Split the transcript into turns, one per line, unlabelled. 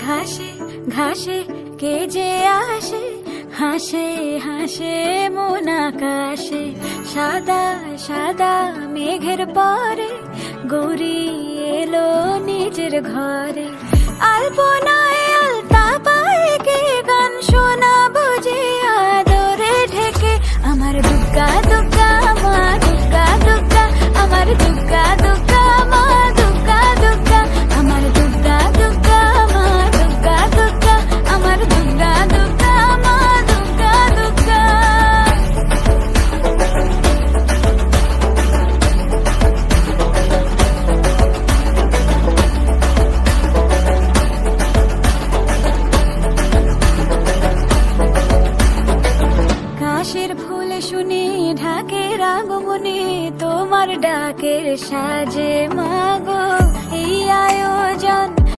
ঘাসে ঘাসে কে যে আসে, হাসে হাসে মন আকাশে। সাদা সাদা মেঘের পরে গৌরী এলো নিজের ঘরে। আলপনায় আলতা পায়ে কে গান শোনা বুঝে আদরে ঢেকে। আমার দুগ্গা দুগ্গা মা দুগ্গা দুগ্গা, আমার দুগ্গা দুগ্গা মা দুগ্গা দুগ্গা, আমার দুগ্গা দুগ্গা মা দুগ্গা দুগ্গা, আমার দুগ্গা দুগ্গা মা দুগ্গা দুগ্গা। কাশের ফুল শুনে ঢাকের আগমনে তোমার ডাকের সাজে মাগো।